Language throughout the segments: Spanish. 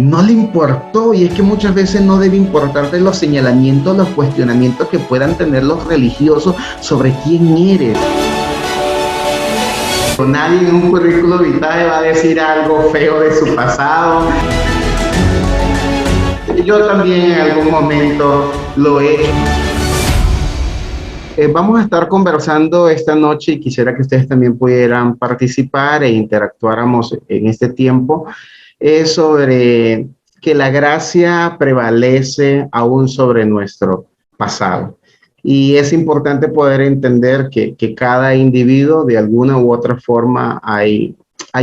no le importó, y es que muchas veces no debe importarte los señalamientos, los cuestionamientos que puedan tener los religiosos sobre quién eres. Nadie en un currículo vitae va a decir algo feo de su pasado. Yo también en algún momento lo he hecho. Vamos a estar conversando esta noche y quisiera que ustedes también pudieran participar e interactuáramos en este tiempo sobre que la gracia prevalece aún sobre nuestro pasado. Y es importante poder entender que cada individuo de alguna u otra forma hay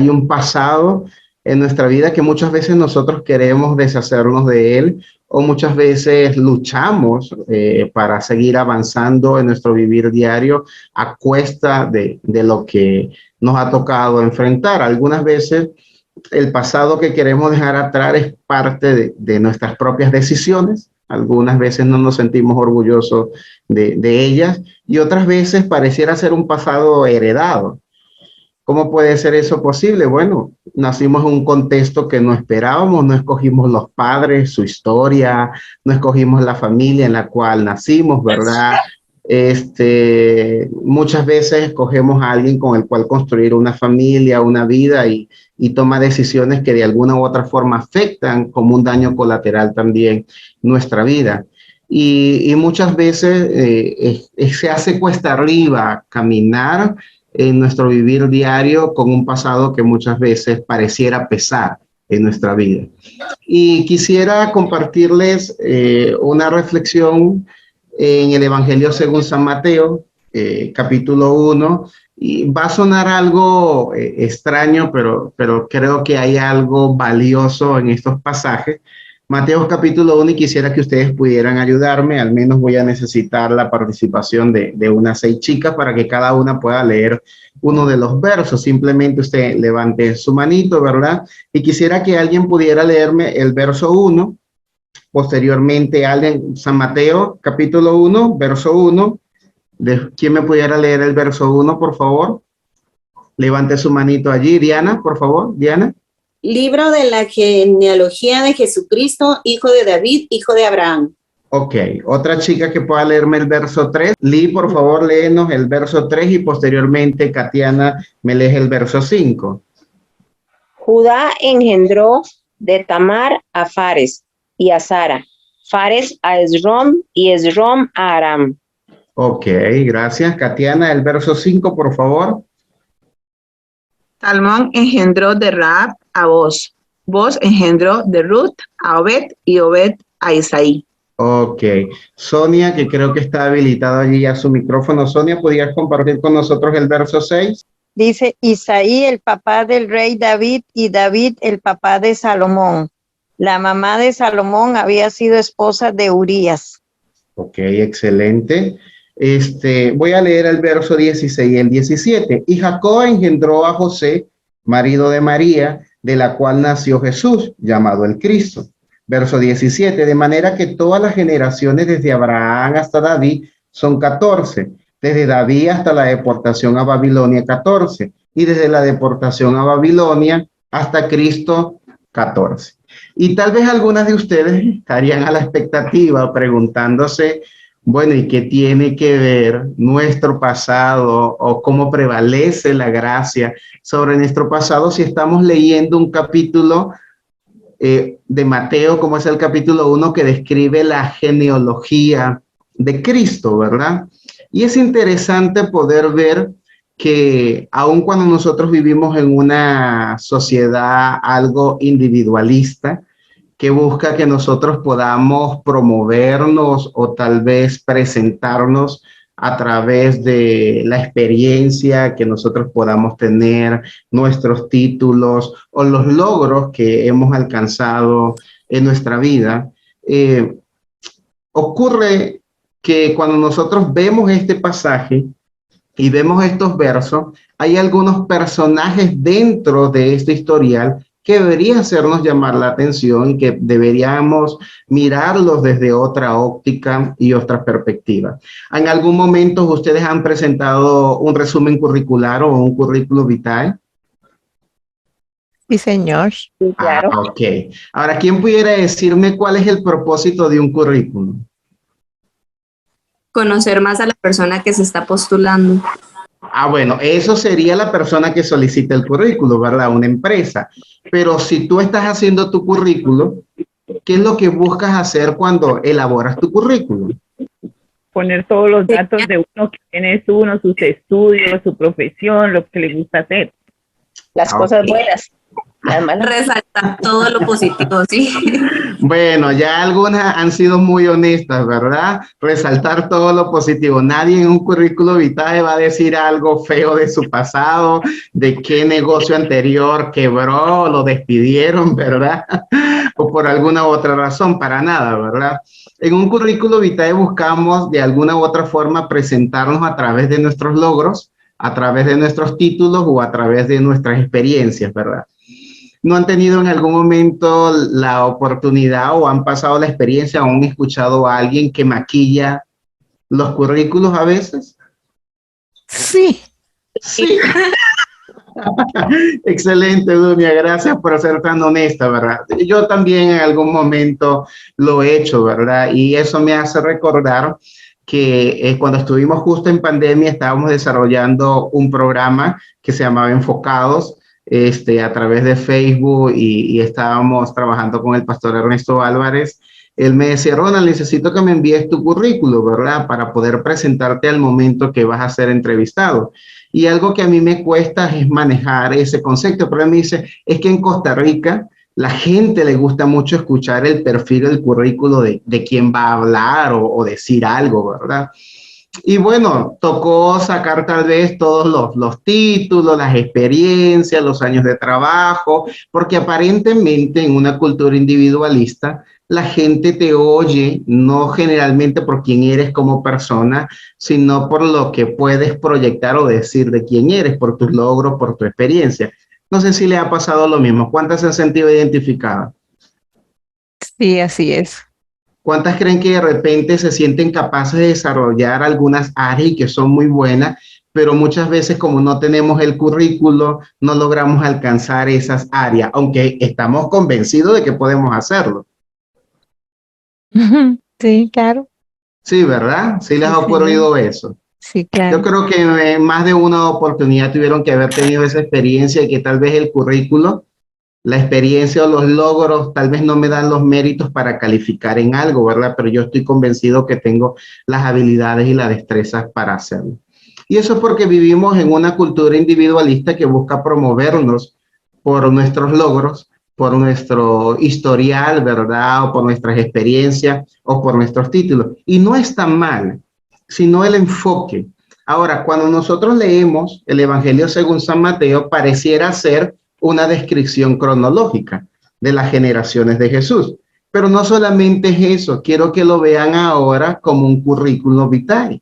un pasado en nuestra vida que muchas veces nosotros queremos deshacernos de él o muchas veces luchamos para seguir avanzando en nuestro vivir diario a cuesta de lo que nos ha tocado enfrentar. Algunas veces el pasado que queremos dejar atrás es parte de nuestras propias decisiones. Algunas veces no nos sentimos orgullosos de ellas y otras veces pareciera ser un pasado heredado. ¿Cómo puede ser eso posible? Bueno, nacimos en un contexto que no esperábamos, no escogimos los padres, su historia, no escogimos la familia en la cual nacimos, ¿verdad? Muchas veces escogemos a alguien con el cual construir una familia, una vida y toma decisiones que de alguna u otra forma afectan como un daño colateral también nuestra vida. Y muchas veces se hace cuesta arriba caminar en nuestro vivir diario con un pasado que muchas veces pareciera pesar en nuestra vida. Y quisiera compartirles una reflexión en el Evangelio según San Mateo, capítulo 1, y va a sonar algo extraño, pero creo que hay algo valioso en estos pasajes. Mateo capítulo 1, y quisiera que ustedes pudieran ayudarme, al menos voy a necesitar la participación de unas 6 chicas para que cada una pueda leer uno de los versos. Simplemente usted levante su manito, ¿verdad? Y quisiera que alguien pudiera leerme el verso 1, posteriormente alguien, San Mateo capítulo 1, verso 1. ¿Quién me pudiera leer el verso 1, por favor? Levante su manito allí. Diana, por favor, Diana. Libro de la genealogía de Jesucristo, hijo de David, hijo de Abraham. Ok, otra chica que pueda leerme el verso 3. Lee, por favor, léenos el verso 3 y posteriormente Katiana me lee el verso 5. Judá engendró de Tamar a Fares y a Sara, Fares a Esrom y Esrom a Aram. Ok, gracias. Katiana, el verso 5, por favor. Salmón engendró de Rahab a Boz. Boz engendró de Ruth a Obed y Obed a Isaí. Ok. Sonia, que creo que está habilitado allí ya su micrófono. Sonia, ¿podrías compartir con nosotros el verso 6? Dice Isaí, el papá del rey David, y David, el papá de Salomón. La mamá de Salomón había sido esposa de Urías. Ok, excelente. Voy a leer el verso 16 y el 17. Y Jacob engendró a José, marido de María, de la cual nació Jesús, llamado el Cristo. Verso 17. De manera que todas las generaciones desde Abraham hasta David son 14. Desde David hasta la deportación a Babilonia, 14. Y desde la deportación a Babilonia hasta Cristo, 14. Y tal vez algunas de ustedes estarían a la expectativa preguntándose, bueno, ¿y qué tiene que ver nuestro pasado o cómo prevalece la gracia sobre nuestro pasado si estamos leyendo un capítulo de Mateo, como es el capítulo 1, que describe la genealogía de Cristo, ¿verdad? Y es interesante poder ver que aun cuando nosotros vivimos en una sociedad algo individualista, que busca que nosotros podamos promovernos o tal vez presentarnos a través de la experiencia que nosotros podamos tener, nuestros títulos o los logros que hemos alcanzado en nuestra vida. Ocurre que cuando nosotros vemos este pasaje y vemos estos versos, hay algunos personajes dentro de este historial que debería hacernos llamar la atención y que deberíamos mirarlos desde otra óptica y otra perspectiva. ¿En algún momento ustedes han presentado un resumen curricular o un currículo vitae? Sí, señor. Sí, claro. Ok. Ahora, ¿quién pudiera decirme cuál es el propósito de un currículum? Conocer más a la persona que se está postulando. Bueno, eso sería la persona que solicita el currículo, ¿verdad? Una empresa. Pero si tú estás haciendo tu currículo, ¿qué es lo que buscas hacer cuando elaboras tu currículum? Poner todos los datos de uno, quién es uno, sus estudios, su profesión, lo que le gusta hacer. Las cosas buenas, las malas. Resaltar todo lo positivo, ¿sí? Bueno, ya algunas han sido muy honestas, ¿verdad? Resaltar todo lo positivo. Nadie en un currículo vitae va a decir algo feo de su pasado, de qué negocio anterior quebró, lo despidieron, ¿verdad? O por alguna otra razón, para nada, ¿verdad? En un currículo vitae buscamos de alguna u otra forma presentarnos a través de nuestros logros, a través de nuestros títulos o a través de nuestras experiencias, ¿verdad? ¿No han tenido en algún momento la oportunidad o han pasado la experiencia o han escuchado a alguien que maquilla los currículos a veces? Sí. Sí. Excelente, Dunia. Gracias por ser tan honesta, ¿verdad? Yo también en algún momento lo he hecho, ¿verdad? Y eso me hace recordar que cuando estuvimos justo en pandemia estábamos desarrollando un programa que se llamaba Enfocados, a través de Facebook y estábamos trabajando con el pastor Ernesto Álvarez. Él me decía, Ronald, necesito que me envíes tu currículo, ¿verdad? Para poder presentarte al momento que vas a ser entrevistado. Y algo que a mí me cuesta es manejar ese concepto, pero él me dice, es que en Costa Rica la gente le gusta mucho escuchar el perfil del currículo de quién va a hablar o decir algo, ¿verdad? Y bueno, tocó sacar tal vez todos los títulos, las experiencias, los años de trabajo, porque aparentemente en una cultura individualista, la gente te oye no generalmente por quién eres como persona, sino por lo que puedes proyectar o decir de quién eres, por tus logros, por tu experiencia. No sé si le ha pasado lo mismo. ¿Cuántas se han sentido identificadas? Sí, así es. ¿Cuántas creen que de repente se sienten capaces de desarrollar algunas áreas y que son muy buenas, pero muchas veces como no tenemos el currículo, no logramos alcanzar esas áreas, aunque estamos convencidos de que podemos hacerlo? Sí, claro. Sí, ¿verdad? Sí les Sí, ha ocurrido eso. Sí, Yo claro. creo que más de una oportunidad tuvieron que haber tenido esa experiencia y que tal vez el currículo, la experiencia o los logros tal vez no me dan los méritos para calificar en algo, ¿verdad? Pero yo estoy convencido que tengo las habilidades y las destrezas para hacerlo. Y eso es porque vivimos en una cultura individualista que busca promovernos por nuestros logros, por nuestro historial, ¿verdad? O por nuestras experiencias o por nuestros títulos. Y no es tan mal, sino el enfoque. Ahora, cuando nosotros leemos el Evangelio según San Mateo, pareciera ser una descripción cronológica de las generaciones de Jesús. Pero no solamente es eso, quiero que lo vean ahora como un currículum vitae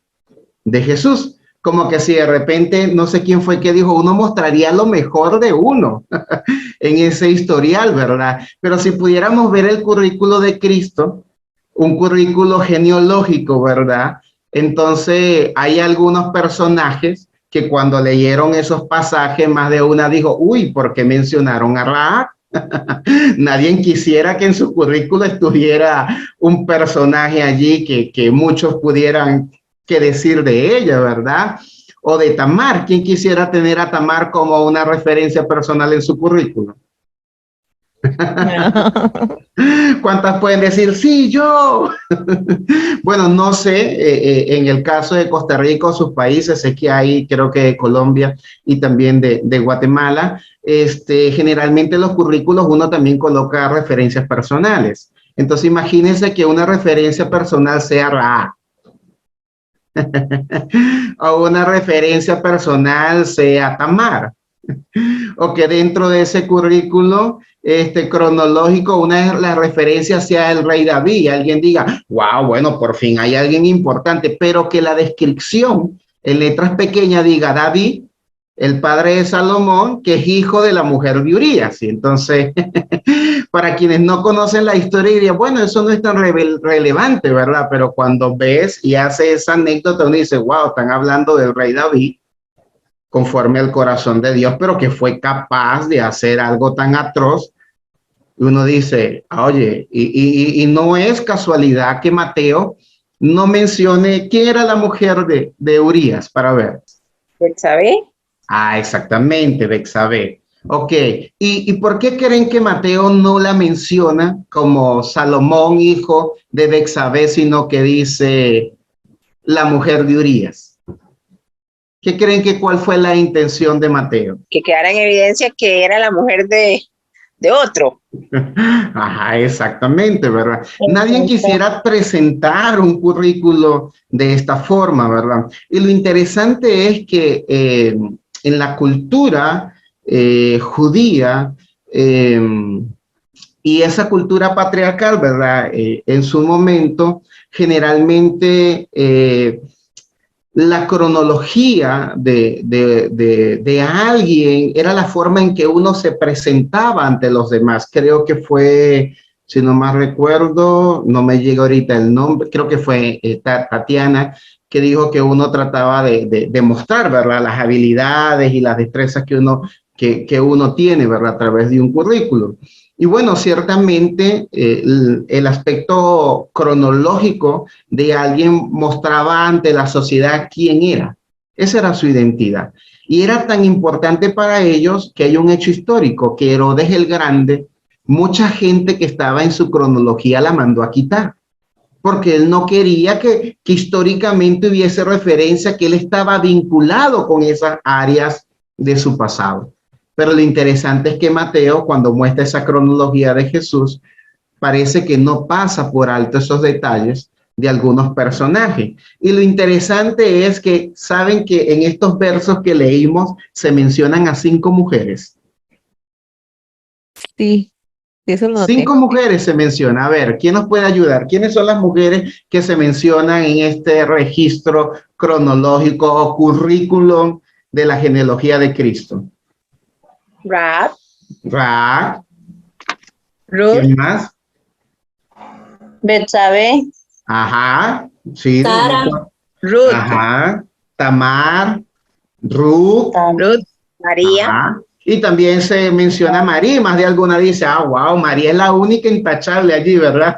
de Jesús. Como que si de repente, no sé quién fue que dijo, uno mostraría lo mejor de uno en ese historial, ¿verdad? Pero si pudiéramos ver el currículo de Cristo, un currículo genealógico, ¿verdad? Entonces hay algunos personajes que cuando leyeron esos pasajes, más de una dijo, uy, ¿por qué mencionaron a Rahab? Nadie quisiera que en su currículo estuviera un personaje allí que muchos pudieran que decir de ella, ¿verdad? O de Tamar. ¿Quién quisiera tener a Tamar como una referencia personal en su currículo? ¿Cuántas pueden decir, sí, yo? Bueno, no sé, en el caso de Costa Rica o sus países, sé que hay, creo que de Colombia y también de Guatemala, generalmente los currículos uno también coloca referencias personales. Entonces, imagínense que una referencia personal sea Ra. O una referencia personal sea Tamar. O que dentro de ese currículo cronológico, una de las referencias sea el rey David, y alguien diga, wow, bueno, por fin hay alguien importante, pero que la descripción en letras pequeñas diga David, el padre de Salomón, que es hijo de la mujer de Urías. Y entonces, para quienes no conocen la historia, dirían, bueno, eso no es tan relevante, ¿verdad? Pero cuando ves y hace esa anécdota, uno dice, wow, están hablando del rey David. conforme al corazón de Dios, pero que fue capaz de hacer algo tan atroz. Y uno dice, oye, y no es casualidad que Mateo no mencione quién era la mujer de Urías, para ver. Betsabé. Ah, exactamente, Betsabé. Ok, ¿Y por qué creen que Mateo no la menciona como Salomón, hijo de Betsabé, sino que dice la mujer de Urías? ¿Qué creen que cuál fue la intención de Mateo? Que quedara en evidencia que era la mujer de otro. Ajá, exactamente, ¿verdad? Nadie quisiera presentar un currículo de esta forma, ¿verdad? Y lo interesante es que en la cultura judía y esa cultura patriarcal, ¿verdad? En su momento, generalmente la cronología de alguien era la forma en que uno se presentaba ante los demás. Creo que fue, si no más recuerdo, no me llega ahorita el nombre, creo que fue Tatiana, que dijo que uno trataba de mostrar, ¿verdad? Las habilidades y las destrezas que uno tiene, ¿verdad? A través de un currículum. Y bueno, ciertamente el aspecto cronológico de alguien mostraba ante la sociedad quién era. Esa era su identidad. Y era tan importante para ellos que hay un hecho histórico, que Herodes el Grande, mucha gente que estaba en su cronología la mandó a quitar, porque él no quería que históricamente hubiese referencia que él estaba vinculado con esas áreas de su pasado. Pero lo interesante es que Mateo, cuando muestra esa cronología de Jesús, parece que no pasa por alto esos detalles de algunos personajes. Y lo interesante es que saben que en estos versos que leímos se mencionan a 5 mujeres. Sí, eso lo noté. 5 mujeres se menciona. A ver, ¿quién nos puede ayudar? ¿Quiénes son las mujeres que se mencionan en este registro cronológico o currículum de la genealogía de Cristo? Rahab. Ra. Ruth. ¿Quién más? Betsabé. Ajá. Sí. Sara. Ruth. Ajá. Tamar. Ruth. Ruth. María. Ajá. Y también se menciona a María, y más de alguna dice, wow, María es la única intachable allí, ¿verdad?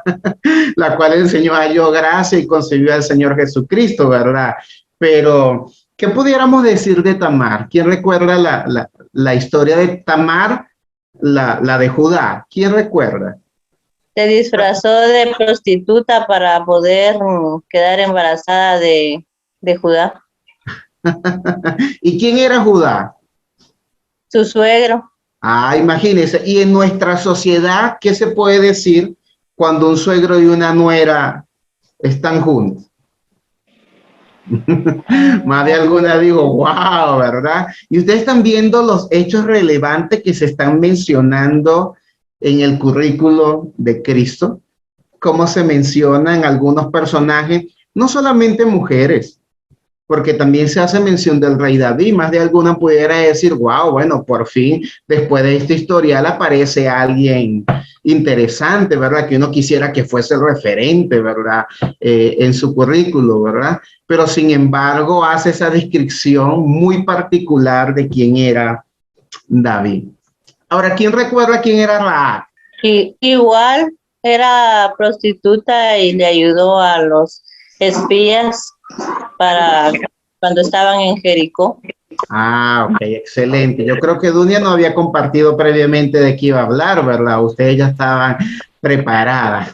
La cual enseñó a Dios gracia y concibió al Señor Jesucristo, ¿verdad? Pero, ¿qué pudiéramos decir de Tamar? ¿Quién recuerda la historia de Tamar, la de Judá? ¿Quién recuerda? Se disfrazó de prostituta para poder quedar embarazada de Judá. ¿Y quién era Judá? Su suegro. Ah, imagínense. Y en nuestra sociedad, ¿qué se puede decir cuando un suegro y una nuera están juntos? Más de alguna digo, wow, ¿verdad? Y ustedes están viendo los hechos relevantes que se están mencionando en el currículo de Cristo, cómo se mencionan algunos personajes, no solamente mujeres, porque también se hace mención del rey David. Más de alguna pudiera decir, wow, bueno, por fin, después de este historial aparece alguien interesante, ¿verdad? Que uno quisiera que fuese el referente, ¿verdad? En su currículo, ¿verdad? Pero sin embargo hace esa descripción muy particular de quién era David. Ahora, ¿quién recuerda quién era Rahab? Y igual era prostituta y le ayudó a los espías para cuando estaban en Jericó. Ah, ok, excelente. Yo creo que Dunia no había compartido previamente de qué iba a hablar, ¿verdad? Ustedes ya estaban preparadas.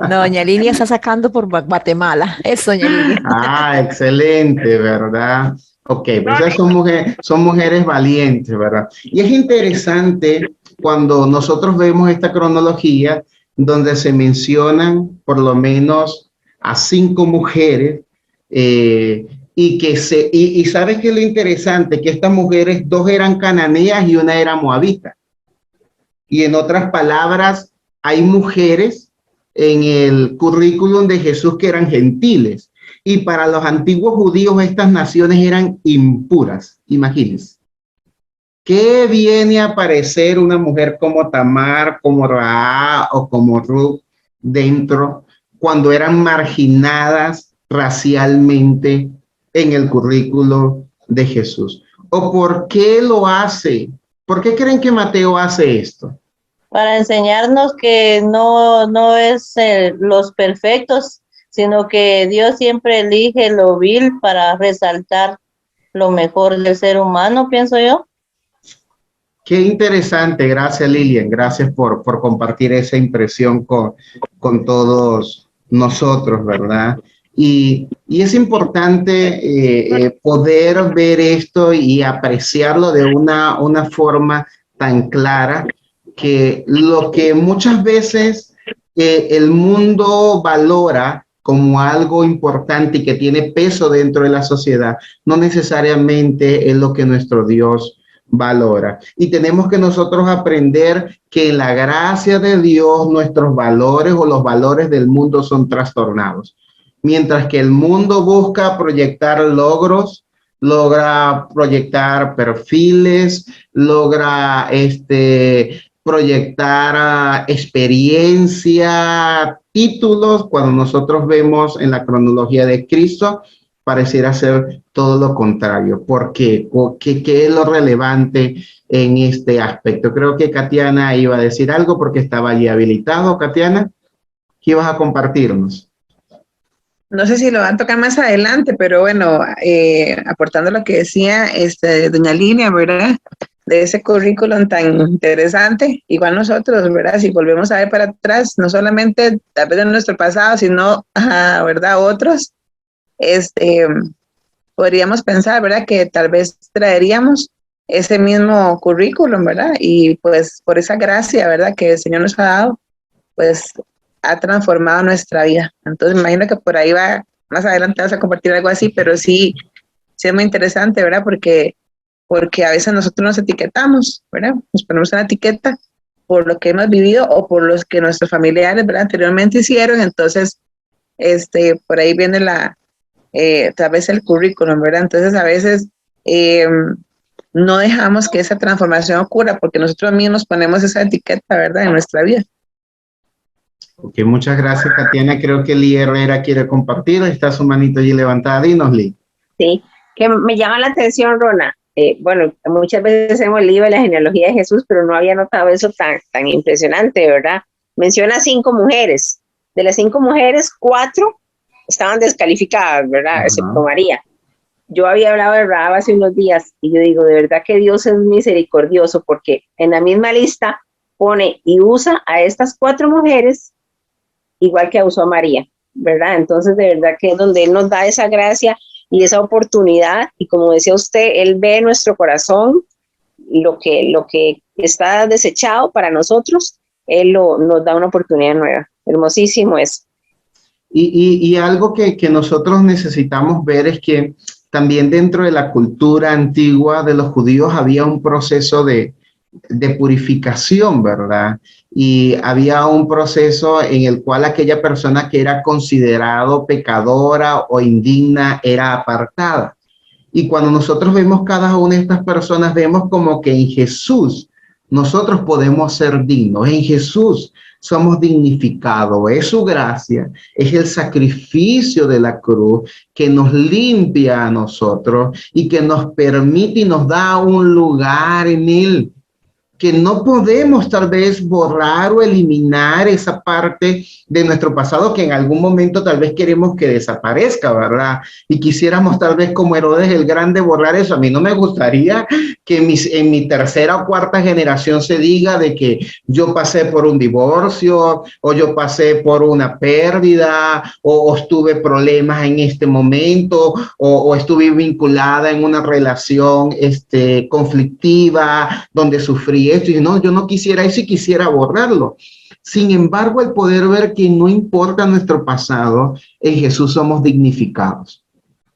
No, doña Lilia está sacando por Guatemala. Eso, doña Lilia. Ah, excelente, ¿verdad? Ok, pues esas son mujeres valientes, ¿verdad? Y es interesante cuando nosotros vemos esta cronología donde se mencionan por lo menos a 5 mujeres y ¿sabes qué es lo interesante? Que estas mujeres, 2 eran cananeas y una era moabita. Y en otras palabras, hay mujeres en el currículum de Jesús que eran gentiles. Y para los antiguos judíos estas naciones eran impuras. Imagínense. ¿Qué viene a aparecer una mujer como Tamar, como Rahab o como Ruth dentro cuando eran marginadas racialmente en el currículo de Jesús? o por qué lo hace? ¿Por qué creen que Mateo hace esto? Para enseñarnos que no es los perfectos, sino que Dios siempre elige lo vil para resaltar lo mejor del ser humano, pienso yo. Qué interesante, gracias Lilian, gracias por compartir esa impresión con todos nosotros, ¿verdad? Y es importante poder ver esto y apreciarlo de una forma tan clara, que lo que muchas veces el mundo valora como algo importante y que tiene peso dentro de la sociedad, no necesariamente es lo que nuestro Dios valora. Y tenemos que nosotros aprender que en la gracia de Dios nuestros valores o los valores del mundo son trastornados. Mientras que el mundo busca proyectar logros, logra proyectar perfiles, logra proyectar experiencia, títulos, cuando nosotros vemos en la cronología de Cristo, pareciera ser todo lo contrario. ¿Por qué? ¿Qué es lo relevante en este aspecto? Creo que Katiana iba a decir algo porque estaba allí habilitado. Katiana, ¿qué ibas a compartirnos? No sé si lo van a tocar más adelante, pero bueno, aportando lo que decía doña Lilia, ¿verdad? De ese currículum tan interesante, igual nosotros, ¿verdad? Si volvemos a ver para atrás, no solamente tal vez de nuestro pasado, sino, ¿verdad? Otros, podríamos pensar, ¿verdad? Que tal vez traeríamos ese mismo currículum, ¿verdad? Y pues por esa gracia, ¿verdad? Que el Señor nos ha dado, pues ha transformado nuestra vida. Entonces me imagino que por ahí va, más adelante vas a compartir algo así, pero sí es muy interesante, ¿verdad? Porque a veces nosotros nos etiquetamos, ¿verdad? Nos ponemos una etiqueta por lo que hemos vivido o por los que nuestros familiares, ¿verdad? Anteriormente hicieron. Entonces, por ahí viene tal vez el currículum, ¿verdad? Entonces a veces no dejamos que esa transformación ocurra porque nosotros mismos ponemos esa etiqueta, ¿verdad? En nuestra vida. Ok, muchas gracias, Tatiana. Creo que Lee Herrera quiere compartir. Está su manito allí levantada. Dinos, Lee. Sí, que me llama la atención, Rona. Bueno, muchas veces hemos leído la genealogía de Jesús, pero no había notado eso tan impresionante, ¿verdad? Menciona 5 mujeres. De las 5 mujeres, 4 estaban descalificadas, ¿verdad? Excepto María. Yo había hablado de Rahab hace unos días y yo digo, de verdad que Dios es misericordioso porque en la misma lista pone y usa a estas 4 mujeres igual que usó a María, ¿verdad? Entonces, de verdad que es donde Él nos da esa gracia y esa oportunidad, y como decía usted, Él ve en nuestro corazón lo que está desechado para nosotros, Él nos da una oportunidad nueva. Hermosísimo eso. Y algo que nosotros necesitamos ver es que también dentro de la cultura antigua de los judíos había un proceso de purificación, ¿verdad? Y había un proceso en el cual aquella persona que era considerado pecadora o indigna era apartada. Y cuando nosotros vemos cada una de estas personas, vemos como que en Jesús nosotros podemos ser dignos. En Jesús somos dignificados. Es su gracia, es el sacrificio de la cruz que nos limpia a nosotros y que nos permite y nos da un lugar en Él, que no podemos tal vez borrar o eliminar esa parte de nuestro pasado que en algún momento tal vez queremos que desaparezca, ¿verdad? Y quisiéramos tal vez como Herodes el Grande borrar eso. A mí no me gustaría que en mi tercera o cuarta generación se diga de que yo pasé por un divorcio o yo pasé por una pérdida o tuve problemas en este momento o estuve vinculada en una relación conflictiva donde sufrí esto, y no, yo no quisiera eso y quisiera borrarlo. Sin embargo, el poder ver que no importa nuestro pasado, en Jesús somos dignificados.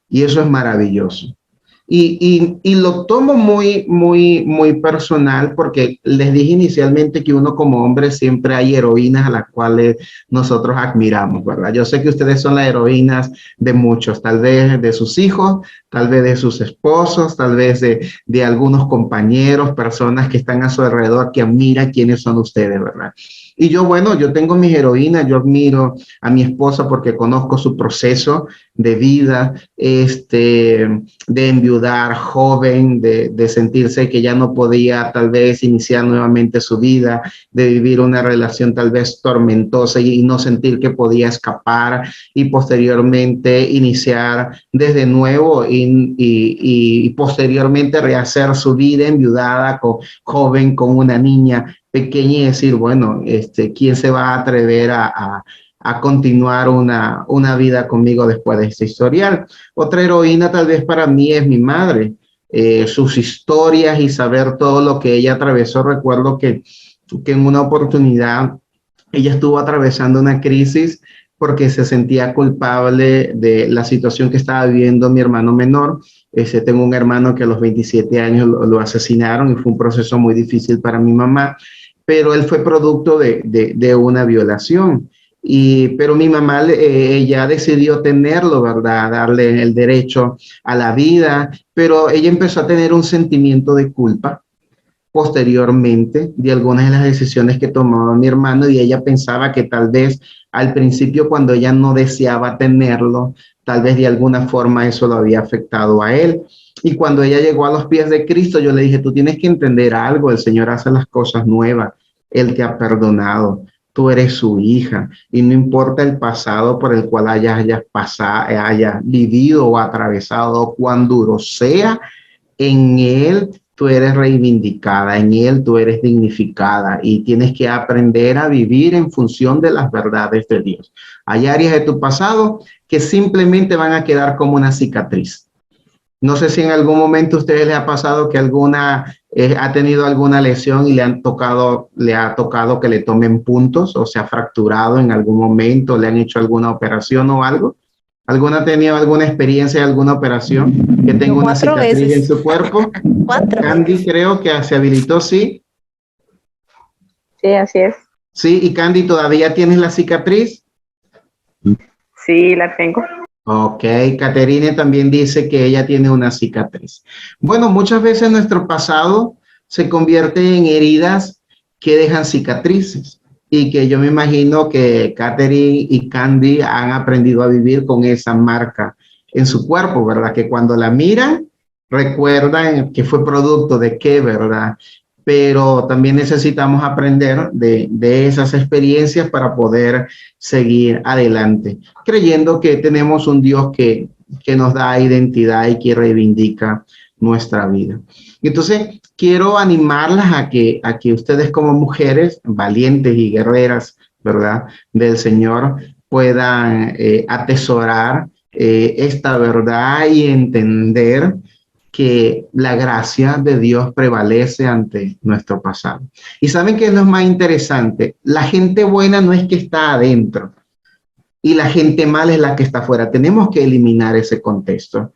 Y eso es maravilloso. Y lo tomo muy personal porque les dije inicialmente que uno como hombre siempre hay heroínas a las cuales nosotros admiramos, ¿verdad? Yo sé que ustedes son las heroínas de muchos, tal vez de sus hijos, tal vez de sus esposos, tal vez de algunos compañeros, personas que están a su alrededor que admiran quiénes son ustedes, ¿verdad? Y yo, bueno, yo tengo mis heroínas, yo admiro a mi esposa porque conozco su proceso de vida, de enviudar joven, de sentirse que ya no podía tal vez iniciar nuevamente su vida, de vivir una relación tal vez tormentosa y no sentir que podía escapar y posteriormente iniciar desde nuevo y posteriormente rehacer su vida enviudada, joven, con una niña pequeña y decir, bueno, ¿quién se va a atrever a continuar una vida conmigo después de este historial? Otra heroína tal vez para mí es mi madre. Sus historias y saber todo lo que ella atravesó. Recuerdo que en una oportunidad ella estuvo atravesando una crisis porque se sentía culpable de la situación que estaba viviendo mi hermano menor. Tengo un hermano que a los 27 años lo asesinaron y fue un proceso muy difícil para mi mamá, pero él fue producto de una violación. Pero mi mamá, ella decidió tenerlo, ¿verdad? Darle el derecho a la vida, pero ella empezó a tener un sentimiento de culpa posteriormente de algunas de las decisiones que tomaba mi hermano y ella pensaba que tal vez al principio cuando ella no deseaba tenerlo, tal vez de alguna forma eso lo había afectado a él. Y cuando ella llegó a los pies de Cristo, yo le dije, tú tienes que entender algo, el Señor hace las cosas nuevas, Él te ha perdonado, tú eres su hija y no importa el pasado por el cual hayas vivido o atravesado, cuán duro sea, en Él tú eres reivindicada, en Él tú eres dignificada y tienes que aprender a vivir en función de las verdades de Dios. Hay áreas de tu pasado que simplemente van a quedar como una cicatriz. No sé si en algún momento a ustedes les ha pasado que ha tenido alguna lesión y le ha tocado que le tomen puntos o se ha fracturado en algún momento, le han hecho alguna operación o algo. ¿Alguna ha tenido alguna experiencia de alguna operación que tenga una cicatriz en su cuerpo? 4 Candy veces. creo que se habilitó, ¿sí? Sí, así es. Sí, y Candy, ¿todavía tienes la cicatriz? Sí, la tengo. Ok, Caterine también dice que ella tiene una cicatriz. Bueno, muchas veces nuestro pasado se convierte en heridas que dejan cicatrices y que yo me imagino que Caterine y Candy han aprendido a vivir con esa marca en su cuerpo, ¿verdad? Que cuando la miran, recuerdan que fue producto de qué, ¿verdad? Pero también necesitamos aprender de esas experiencias para poder seguir adelante, creyendo que tenemos un Dios que nos da identidad y que reivindica nuestra vida. Entonces, quiero animarlas a que ustedes como mujeres valientes y guerreras, ¿verdad? Del Señor puedan atesorar esta verdad y entender que la gracia de Dios prevalece ante nuestro pasado. Y ¿saben qué es lo más interesante? La gente buena no es que está adentro y la gente mala es la que está afuera. Tenemos que eliminar ese contexto.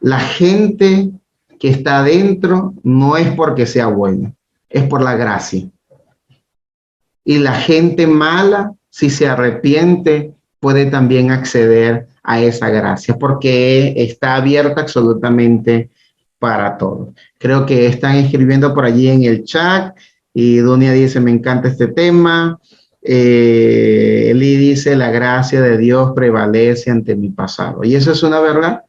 La gente que está adentro no es porque sea buena, es por la gracia. Y la gente mala, si se arrepiente, puede también acceder a esa gracia porque está abierta absolutamente para todos. Creo que están escribiendo por allí en el chat y Dunia dice, me encanta este tema. Eli dice, la gracia de Dios prevalece ante mi pasado. Y eso es una verdad.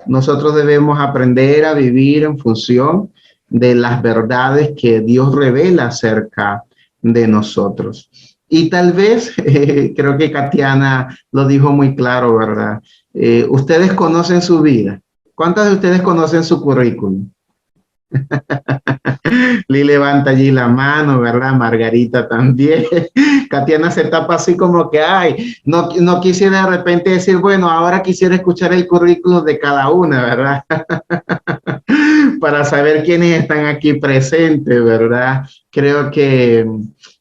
Nosotros debemos aprender a vivir en función de las verdades que Dios revela acerca de nosotros. Y tal vez, creo que Katiana lo dijo muy claro, ¿verdad? Ustedes conocen su vida. ¿Cuántas de ustedes conocen su currículum? Lee levanta allí la mano, ¿verdad? Margarita también. Katiana se tapa así como que, ay, no quisiera de repente decir, bueno, ahora quisiera escuchar el currículum de cada una, ¿verdad? Para saber quiénes están aquí presentes, ¿verdad? Creo que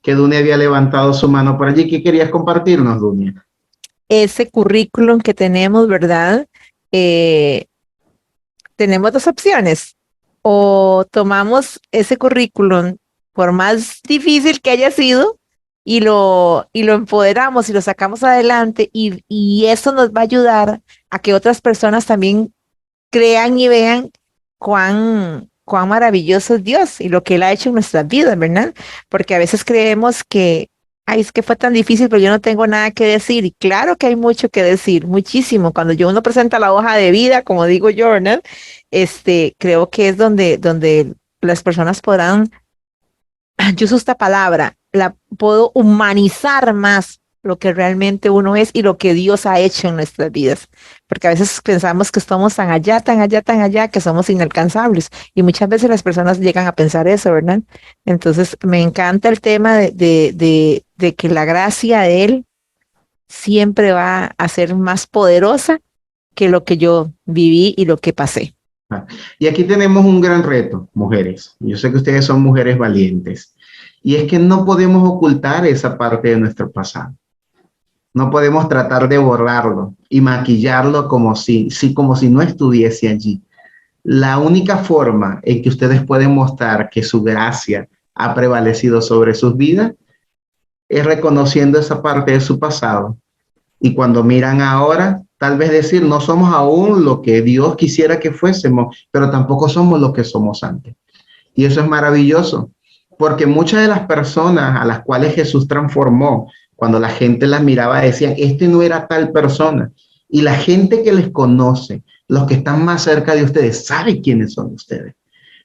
Dunia había levantado su mano por allí. ¿Qué querías compartirnos, Dunia? Ese currículum que tenemos, ¿verdad? Tenemos dos opciones. O tomamos ese currículum, por más difícil que haya sido, y lo empoderamos y lo sacamos adelante, y eso nos va a ayudar a que otras personas también crean y vean cuán cuán maravilloso es Dios y lo que Él ha hecho en nuestras vidas, ¿verdad? Porque a veces creemos que, ay, es que fue tan difícil, pero yo no tengo nada que decir. Y claro que hay mucho que decir, muchísimo. Cuando uno presenta la hoja de vida, como digo yo, ¿verdad? Creo que es donde las personas podrán, yo uso esta palabra, la puedo humanizar más lo que realmente uno es y lo que Dios ha hecho en nuestras vidas. Porque a veces pensamos que estamos tan allá, tan allá, tan allá, que somos inalcanzables. Y muchas veces las personas llegan a pensar eso, ¿verdad? Entonces, me encanta el tema de que la gracia de Él siempre va a ser más poderosa que lo que yo viví y lo que pasé. Y aquí tenemos un gran reto, mujeres. Yo sé que ustedes son mujeres valientes. Y es que no podemos ocultar esa parte de nuestro pasado. No podemos tratar de borrarlo y maquillarlo como si no estuviese allí. La única forma en que ustedes pueden mostrar que su gracia ha prevalecido sobre sus vidas es reconociendo esa parte de su pasado. Y cuando miran ahora, tal vez decir, no somos aún lo que Dios quisiera que fuésemos, pero tampoco somos lo que somos antes. Y eso es maravilloso, porque muchas de las personas a las cuales Jesús transformó, cuando la gente las miraba, decían, este no era tal persona. Y la gente que les conoce, los que están más cerca de ustedes, saben quiénes son ustedes.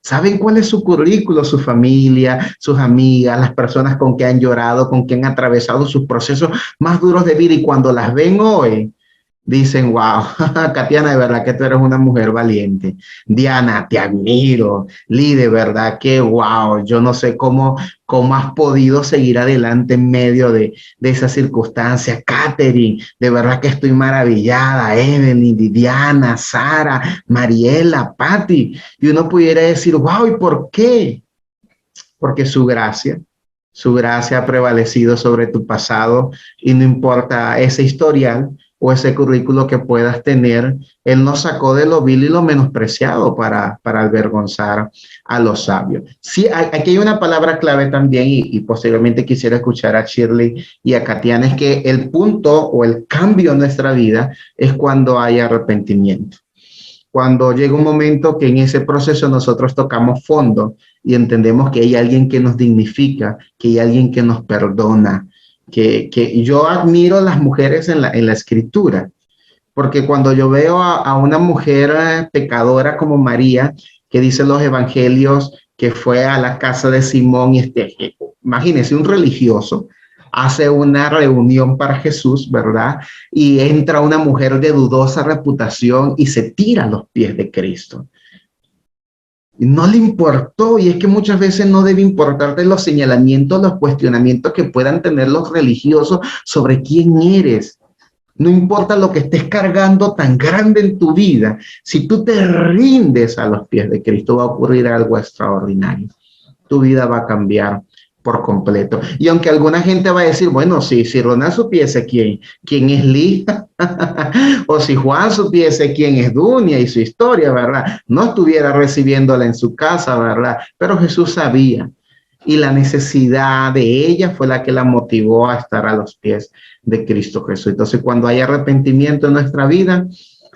Saben cuál es su currículo, su familia, sus amigas, las personas con que han llorado, con que han atravesado sus procesos más duros de vida. Y cuando las ven hoy, dicen, wow, Katiana, de verdad que tú eres una mujer valiente. Diana, te admiro. Lee, de verdad que wow, yo no sé cómo has podido seguir adelante en medio de esa circunstancia. Katherine, de verdad que estoy maravillada. Evelyn, Diana, Sara, Mariela, Patti. Y uno pudiera decir, wow, ¿y por qué? Porque su gracia ha prevalecido sobre tu pasado y no importa ese historial o ese currículo que puedas tener, Él nos sacó de lo vil y lo menospreciado para avergonzar a los sabios. Sí, aquí hay una palabra clave también y posteriormente quisiera escuchar a Shirley y a Katiana, es que el punto o el cambio en nuestra vida es cuando hay arrepentimiento. Cuando llega un momento que en ese proceso nosotros tocamos fondo y entendemos que hay alguien que nos dignifica, que hay alguien que nos perdona, que yo admiro a las mujeres en la escritura, porque cuando yo veo a una mujer pecadora como María, que dice los evangelios que fue a la casa de Simón y imagínense, un religioso hace una reunión para Jesús, ¿verdad? Y entra una mujer de dudosa reputación y se tira a los pies de Cristo. Y no le importó, y es que muchas veces no debe importarte los señalamientos, los cuestionamientos que puedan tener los religiosos sobre quién eres. No importa lo que estés cargando tan grande en tu vida, si tú te rindes a los pies de Cristo, va a ocurrir algo extraordinario. Tu vida va a cambiar por completo. Y aunque alguna gente va a decir, bueno, si Ronald supiese quién es Lee, o si Juan supiese quién es Dunia y su historia, ¿verdad? No estuviera recibiéndola en su casa, ¿verdad? Pero Jesús sabía. Y la necesidad de ella fue la que la motivó a estar a los pies de Cristo Jesús. Entonces, cuando hay arrepentimiento en nuestra vida,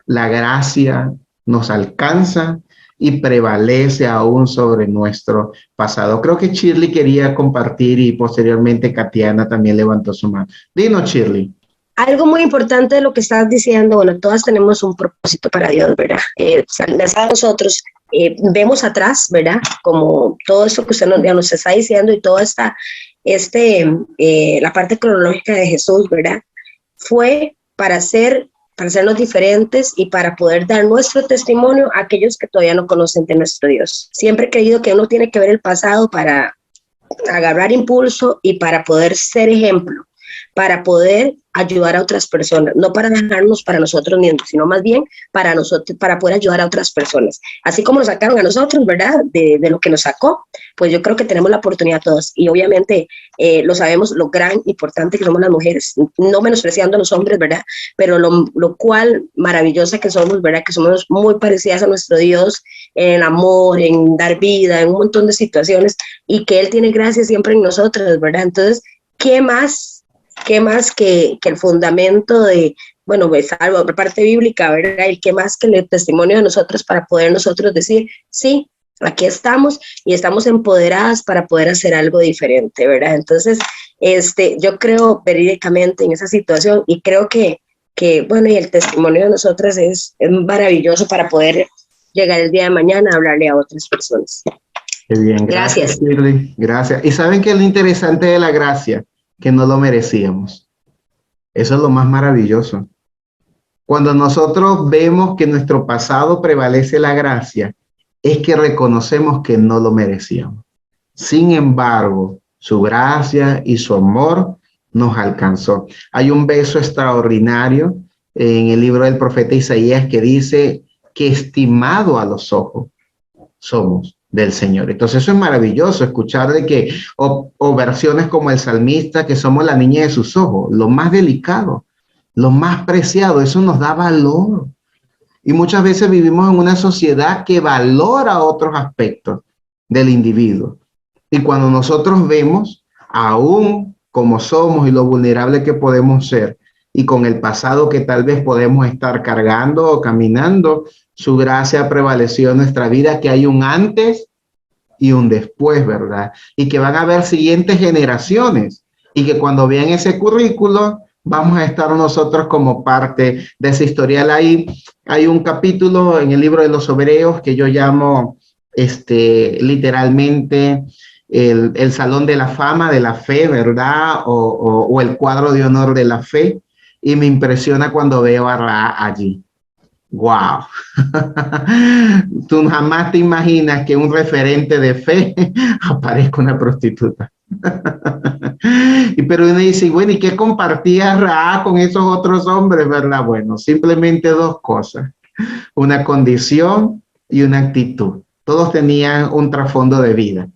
la gracia nos alcanza y prevalece aún sobre nuestro pasado. Creo que Shirley quería compartir y posteriormente Katiana también levantó su mano. Dinos, Shirley. Algo muy importante de lo que estás diciendo, bueno, todas tenemos un propósito para Dios, ¿verdad? Nosotros vemos atrás, ¿verdad? Como todo esto que usted nos está diciendo y toda la parte cronológica de Jesús, ¿verdad? Fue para hacernos diferentes y para poder dar nuestro testimonio a aquellos que todavía no conocen de nuestro Dios. Siempre he creído que uno tiene que ver el pasado para agarrar impulso y para poder ser ejemplo, para poder ayudar a otras personas, no para dejarnos para nosotros mismos, sino más bien para nosotros, para poder ayudar a otras personas. Así como nos sacaron a nosotros, ¿verdad? De lo que nos sacó, pues yo creo que tenemos la oportunidad todos. Y obviamente lo sabemos, lo gran importante que somos las mujeres, no menospreciando a los hombres, ¿verdad? Pero lo cual maravillosa que somos, ¿verdad? Que somos muy parecidas a nuestro Dios en el amor, en dar vida, en un montón de situaciones, y que Él tiene gracia siempre en nosotros, ¿verdad? Entonces, ¿qué más que el fundamento de, bueno, pues algo, parte bíblica, ¿verdad? Y qué más que el testimonio de nosotros para poder nosotros decir, sí, aquí estamos y estamos empoderadas para poder hacer algo diferente, ¿verdad? Entonces, yo creo verídicamente en esa situación y creo que bueno, y el testimonio de nosotras es maravilloso para poder llegar el día de mañana a hablarle a otras personas. Qué bien, gracias. Shirley, gracias. Y ¿saben qué es lo interesante de la gracia? Que no lo merecíamos. Eso es lo más maravilloso. Cuando nosotros vemos que en nuestro pasado prevalece la gracia, es que reconocemos que no lo merecíamos. Sin embargo, su gracia y su amor nos alcanzó. Hay un verso extraordinario en el libro del profeta Isaías que dice que estimado a los ojos somos del Señor. Entonces eso es maravilloso, escuchar de que, o versiones como el salmista, que somos la niña de sus ojos, lo más delicado, lo más preciado, eso nos da valor. Y muchas veces vivimos en una sociedad que valora otros aspectos del individuo. Y cuando nosotros vemos, aún como somos y lo vulnerable que podemos ser, y con el pasado que tal vez podemos estar cargando o caminando, su gracia prevaleció en nuestra vida, que hay un antes y un después, ¿verdad? Y que van a haber siguientes generaciones, y que cuando vean ese currículo, vamos a estar nosotros como parte de esa historial. Hay un capítulo en el libro de los Hebreos que yo llamo literalmente el Salón de la Fama de la Fe, ¿verdad? O el cuadro de honor de la fe. Y me impresiona cuando veo a Ra allí. ¡Wow! Tú jamás te imaginas que un referente de fe aparezca una prostituta. Pero uno dice, bueno, ¿y qué compartía Ra con esos otros hombres, verdad? Bueno, simplemente dos cosas, una condición y una actitud. Todos tenían un trasfondo de vida,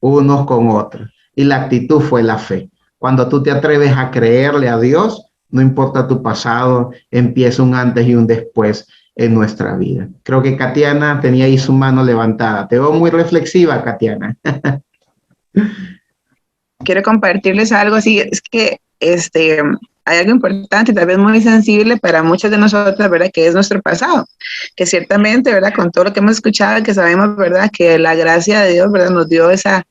unos con otros, y la actitud fue la fe. Cuando tú te atreves a creerle a Dios, no importa tu pasado, empieza un antes y un después en nuestra vida. Creo que Katiana tenía ahí su mano levantada. Te veo muy reflexiva, Katiana. Quiero compartirles algo así, es que hay algo importante, tal vez muy sensible para muchas de nosotras, ¿verdad? Que es nuestro pasado, que ciertamente, ¿verdad? Con todo lo que hemos escuchado, que sabemos, ¿verdad? Que la gracia de Dios, ¿verdad? Nos dio esa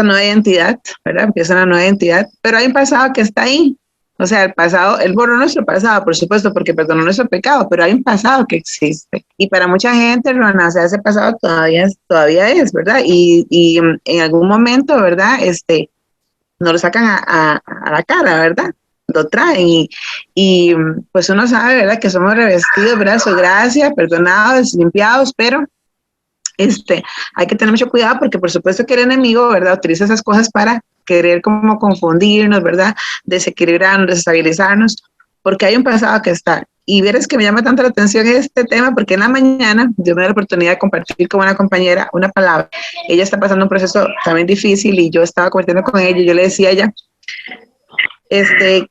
nueva identidad, ¿verdad? Porque es una nueva identidad, pero hay un pasado que está ahí. O sea, el pasado, Él borró nuestro pasado, por supuesto, porque perdonó nuestro pecado, pero hay un pasado que existe. Y para mucha gente, o sea, ese pasado todavía es, ¿verdad? Y en algún momento, ¿verdad? Nos lo sacan a la cara, ¿verdad? Lo traen y pues uno sabe, ¿verdad? Que somos revestidos, ¿verdad? Su gracia, perdonados, limpiados, pero hay que tener mucho cuidado porque por supuesto que el enemigo, ¿verdad? Utiliza esas cosas para querer como confundirnos, ¿verdad? Desequilibrarnos, desestabilizarnos, porque hay un pasado que está. Y verás que me llama tanto la atención este tema porque en la mañana yo me da la oportunidad de compartir con una compañera una palabra. Ella está pasando un proceso también difícil y yo estaba compartiendo con ella y yo le decía a ella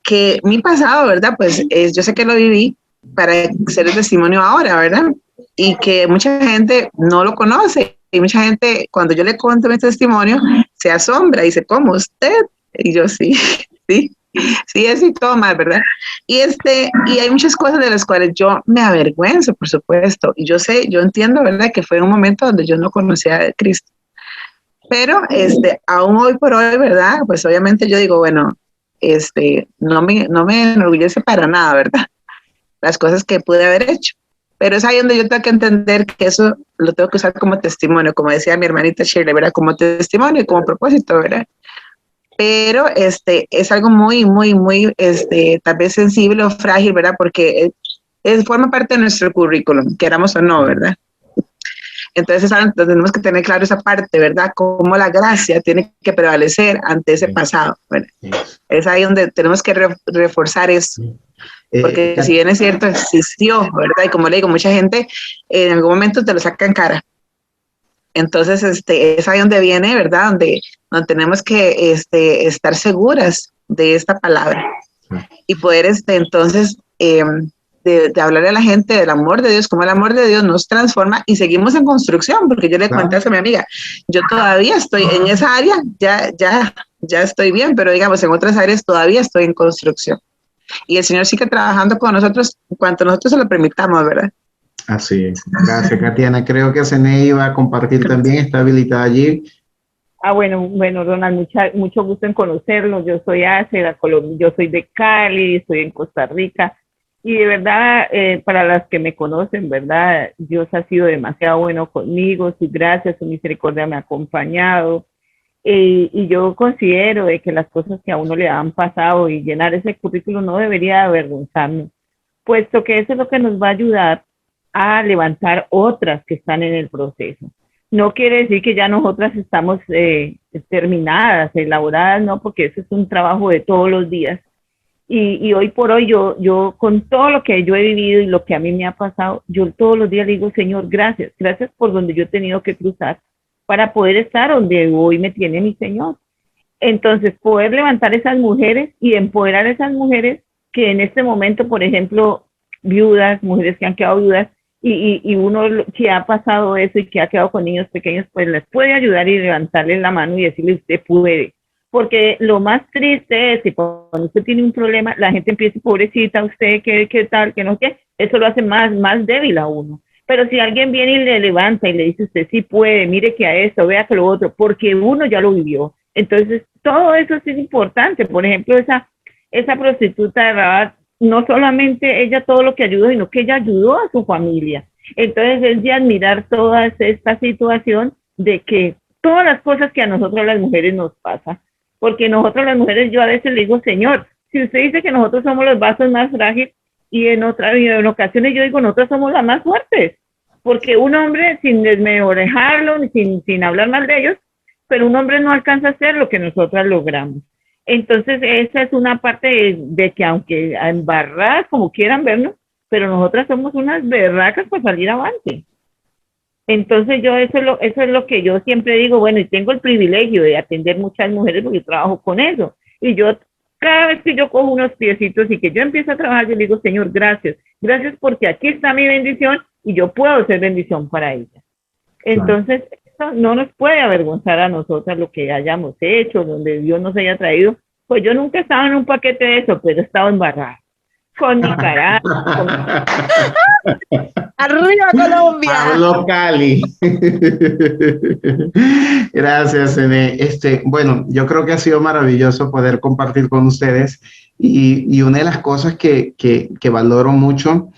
que mi pasado, ¿verdad? Pues yo sé que lo viví para ser el testimonio ahora, ¿verdad? Y que mucha gente no lo conoce. Y mucha gente, cuando yo le cuento mi testimonio, se asombra y dice, ¿cómo usted? Y yo, sí, así todo mal, ¿verdad? Y hay muchas cosas de las cuales yo me avergüenzo, por supuesto. Y yo entiendo, ¿verdad? Que fue un momento donde yo no conocía a Cristo. Pero, aún hoy por hoy, ¿verdad? Pues obviamente yo digo, bueno, no me enorgullece para nada, ¿verdad? Las cosas que pude haber hecho. Pero es ahí donde yo tengo que entender que eso lo tengo que usar como testimonio, como decía mi hermanita Shirley, ¿verdad? Como testimonio y como propósito, ¿verdad? Pero es algo muy, muy, muy, tal vez sensible o frágil, ¿verdad? Porque forma parte de nuestro currículum, queramos o no, ¿verdad? Entonces tenemos que tener claro esa parte, ¿verdad? Cómo la gracia tiene que prevalecer ante ese pasado, ¿verdad? Es ahí donde tenemos que reforzar eso. Porque si bien es cierto, existió, ¿verdad? Y como le digo, mucha gente en algún momento te lo saca en cara. Entonces, es ahí donde viene, ¿verdad? Donde tenemos que estar seguras de esta palabra y poder, entonces, de hablarle a la gente del amor de Dios, cómo el amor de Dios nos transforma y seguimos en construcción, porque yo le comenté a mi amiga, yo todavía estoy en esa área, ya estoy bien, pero digamos, en otras áreas todavía estoy en construcción. Y el Señor sigue trabajando con nosotros en cuanto nosotros se lo permitamos, ¿verdad? Así es. Gracias, Katiana. Creo que Sene iba a compartir también, está habilitada allí. Bueno, Ronald, mucho gusto en conocerlo. Yo soy Ácida, yo soy de Cali, estoy en Costa Rica. Y de verdad, para las que me conocen, ¿verdad? Dios ha sido demasiado bueno conmigo, su gracia, su misericordia me ha acompañado. Y yo considero de que las cosas que a uno le han pasado y llenar ese currículo no debería avergonzarnos, puesto que eso es lo que nos va a ayudar a levantar otras que están en el proceso. No quiere decir que ya nosotras estamos terminadas, elaboradas, no, porque eso es un trabajo de todos los días. Y hoy por hoy yo con todo lo que yo he vivido y lo que a mí me ha pasado, yo todos los días le digo, Señor, gracias por donde yo he tenido que cruzar para poder estar donde hoy me tiene mi Señor. Entonces, poder levantar esas mujeres y empoderar a esas mujeres que en este momento, por ejemplo, viudas, mujeres que han quedado viudas, y uno que ha pasado eso y que ha quedado con niños pequeños, pues les puede ayudar y levantarles la mano y decirle, usted puede. Porque lo más triste es que cuando usted tiene un problema, la gente empieza, pobrecita, usted, ¿qué tal? Que no sé, eso lo hace más débil a uno. Pero si alguien viene y le levanta y le dice, usted sí puede, mire que a esto, vea que lo otro, porque uno ya lo vivió. Entonces, todo eso sí es importante. Por ejemplo, esa prostituta de Rabat, no solamente ella todo lo que ayudó, sino que ella ayudó a su familia. Entonces, es de admirar toda esta situación de que todas las cosas que a nosotros las mujeres nos pasan, porque nosotros las mujeres, yo a veces le digo, Señor, si usted dice que nosotros somos los vasos más frágiles, y en ocasiones yo digo, nosotros somos las más fuertes, porque un hombre, sin desmejorarlo, sin hablar mal de ellos, pero un hombre no alcanza a hacer lo que nosotras logramos. Entonces, esa es una parte de que aunque embarradas como quieran vernos, pero nosotras somos unas berracas para salir avante. Entonces, eso es lo que yo siempre digo, bueno, y tengo el privilegio de atender muchas mujeres porque trabajo con eso. Y yo, cada vez que yo cojo unos piecitos y que yo empiezo a trabajar, yo le digo, Señor, gracias porque aquí está mi bendición y yo puedo ser bendición para ella. Entonces, eso no nos puede avergonzar a nosotras lo que hayamos hecho, donde Dios nos haya traído. Pues yo nunca he estado en un paquete de eso, pero he estado embarrada. Con mi carácter. ¡Arriba Colombia! Pablo Cali. Gracias, Sene. Bueno, yo creo que ha sido maravilloso poder compartir con ustedes y una de las cosas que valoro mucho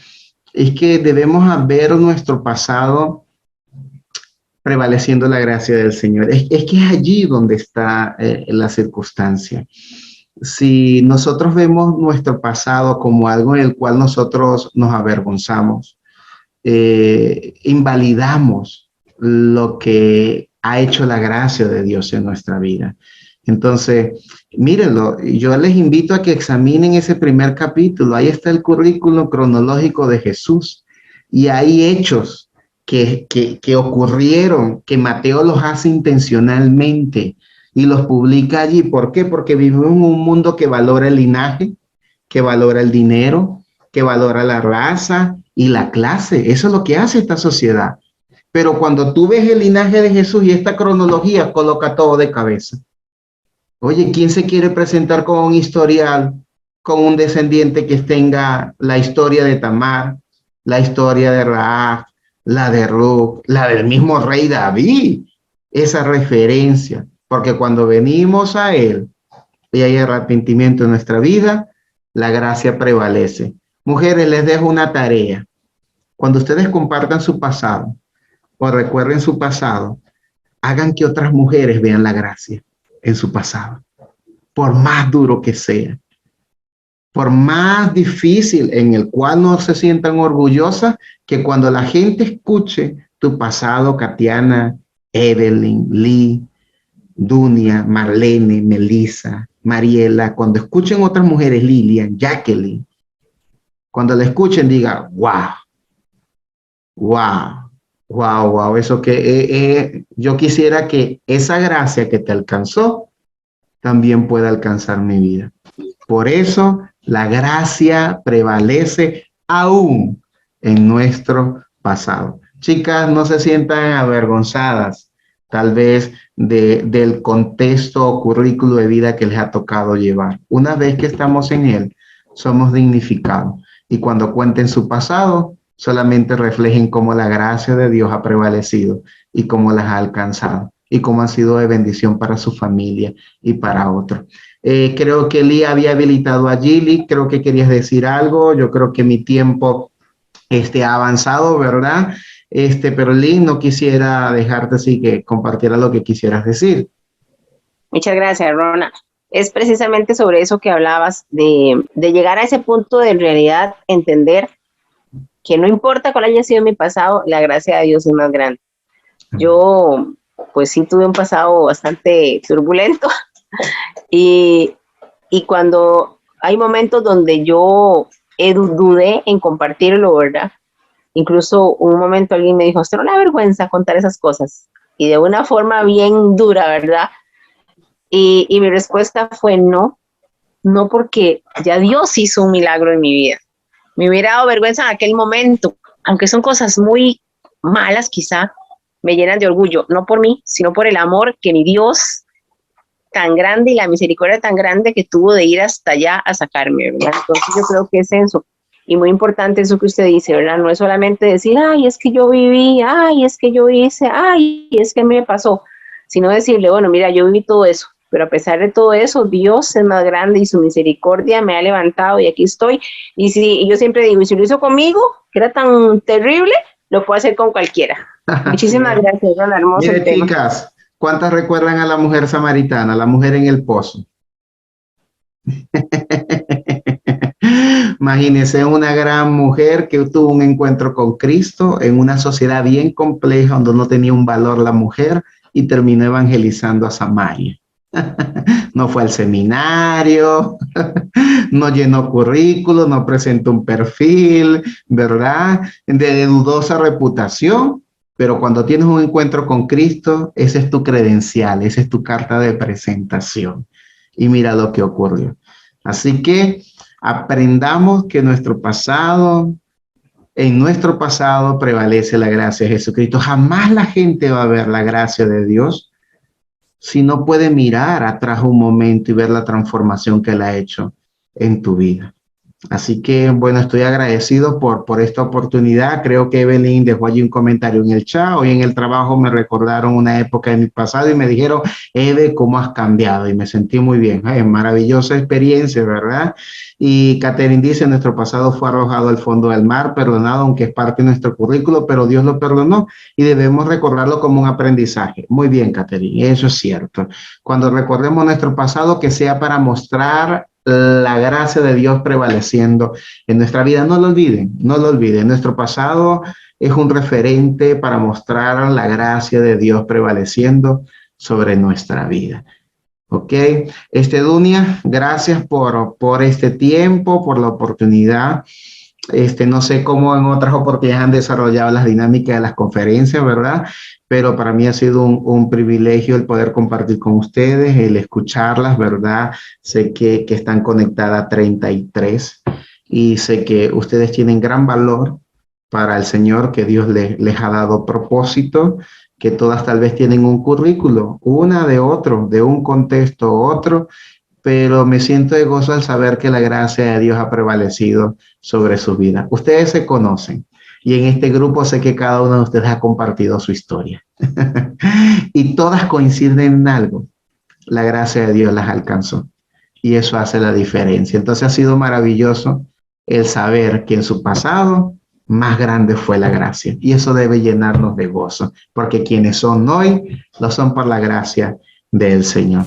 es que debemos ver nuestro pasado prevaleciendo la gracia del Señor. Es que es allí donde está la circunstancia. Si nosotros vemos nuestro pasado como algo en el cual nosotros nos avergonzamos, invalidamos lo que ha hecho la gracia de Dios en nuestra vida. Entonces, mírenlo, yo les invito a que examinen ese primer capítulo. Ahí está el currículum cronológico de Jesús y hay hechos que ocurrieron, que Mateo los hace intencionalmente y los publica allí. ¿Por qué? Porque vivimos en un mundo que valora el linaje, que valora el dinero, que valora la raza y la clase. Eso es lo que hace esta sociedad. Pero cuando tú ves el linaje de Jesús y esta cronología, coloca todo de cabeza. Oye, ¿quién se quiere presentar con un historial, con un descendiente que tenga la historia de Tamar, la historia de Rahab, la de Ruth, la del mismo rey David? Esa referencia, porque cuando venimos a él y hay arrepentimiento en nuestra vida, la gracia prevalece. Mujeres, les dejo una tarea. Cuando ustedes compartan su pasado o recuerden su pasado, hagan que otras mujeres vean la gracia en su pasado, por más duro que sea, por más difícil en el cual no se sientan orgullosas, que cuando la gente escuche tu pasado, Katiana, Evelyn, Lee, Dunia, Marlene, Melissa, Mariela, cuando escuchen otras mujeres, Lilian, Jacqueline, cuando la escuchen diga, wow, wow, wow, wow, eso que yo quisiera que esa gracia que te alcanzó también pueda alcanzar mi vida. Por eso la gracia prevalece aún en nuestro pasado. Chicas, no se sientan avergonzadas tal vez del contexto o currículo de vida que les ha tocado llevar. Una vez que estamos en él, somos dignificados. Y cuando cuenten su pasado, solamente reflejen cómo la gracia de Dios ha prevalecido y cómo las ha alcanzado y cómo ha sido de bendición para su familia y para otros. Creo que Lee había habilitado a Gilly, creo que querías decir algo, yo creo que mi tiempo ha avanzado, ¿verdad? Pero Lee, no quisiera dejarte así que compartiera lo que quisieras decir. Muchas gracias, Rona. Es precisamente sobre eso que hablabas, de llegar a ese punto de en realidad entender que no importa cuál haya sido mi pasado, la gracia de Dios es más grande. Yo, pues sí, tuve un pasado bastante turbulento y cuando hay momentos donde yo dudé en compartirlo, ¿verdad? Incluso un momento alguien me dijo, ¿usted no le da vergüenza contar esas cosas? Y de una forma bien dura, ¿verdad? Y mi respuesta fue no porque ya Dios hizo un milagro en mi vida. Me hubiera dado vergüenza en aquel momento, aunque son cosas muy malas quizá, me llenan de orgullo, no por mí, sino por el amor que mi Dios tan grande y la misericordia tan grande que tuvo de ir hasta allá a sacarme, ¿verdad? Entonces yo creo que es eso, y muy importante eso que usted dice, ¿verdad? No es solamente decir, ay, es que yo viví, ay, es que yo hice, ay, es que me pasó, sino decirle, bueno, mira, yo viví todo eso, pero a pesar de todo eso, Dios es más grande y su misericordia me ha levantado y aquí estoy. Y yo siempre digo, y si lo hizo conmigo, que era tan terrible, lo puede hacer con cualquiera. Muchísimas gracias, Ron, hermoso Mire, tema. chicas, ¿cuántas recuerdan a la mujer samaritana, la mujer en el pozo? Imagínense una gran mujer que tuvo un encuentro con Cristo en una sociedad bien compleja donde no tenía un valor la mujer y terminó evangelizando a Samaria. No fue al seminario, no llenó currículo, no presentó un perfil, ¿verdad? De dudosa reputación, pero cuando tienes un encuentro con Cristo, ese es tu credencial, esa es tu carta de presentación. Y mira lo que ocurrió. Así que aprendamos que en nuestro pasado prevalece la gracia de Jesucristo. Jamás la gente va a ver la gracia de Dios si no puede mirar atrás un momento y ver la transformación que Él ha hecho en tu vida. Así que, bueno, estoy agradecido por esta oportunidad. Creo que Evelyn dejó allí un comentario en el chat. Hoy en el trabajo me recordaron una época de mi pasado y me dijeron, Eve, ¿cómo has cambiado? Y me sentí muy bien. Maravillosa experiencia, ¿verdad? Y Catherine dice, nuestro pasado fue arrojado al fondo del mar, perdonado, aunque es parte de nuestro currículo, pero Dios lo perdonó y debemos recordarlo como un aprendizaje. Muy bien, Catherine, eso es cierto. Cuando recordemos nuestro pasado, que sea para mostrar la gracia de Dios prevaleciendo en nuestra vida. No lo olviden, no lo olviden. Nuestro pasado es un referente para mostrar la gracia de Dios prevaleciendo sobre nuestra vida. ¿Ok? Dunia, gracias por este tiempo, por la oportunidad. No sé cómo en otras oportunidades han desarrollado las dinámicas de las conferencias, ¿verdad? Pero para mí ha sido un privilegio el poder compartir con ustedes, el escucharlas, ¿verdad? Sé que están conectadas a 33 y sé que ustedes tienen gran valor para el Señor, que Dios les ha dado propósito, que todas tal vez tienen un currículo, una de otro, de un contexto u otro, pero me siento de gozo al saber que la gracia de Dios ha prevalecido sobre su vida. Ustedes se conocen y en este grupo sé que cada uno de ustedes ha compartido su historia y todas coinciden en algo. La gracia de Dios las alcanzó y eso hace la diferencia. Entonces ha sido maravilloso el saber que en su pasado más grande fue la gracia y eso debe llenarnos de gozo, porque quienes son hoy lo son por la gracia del Señor.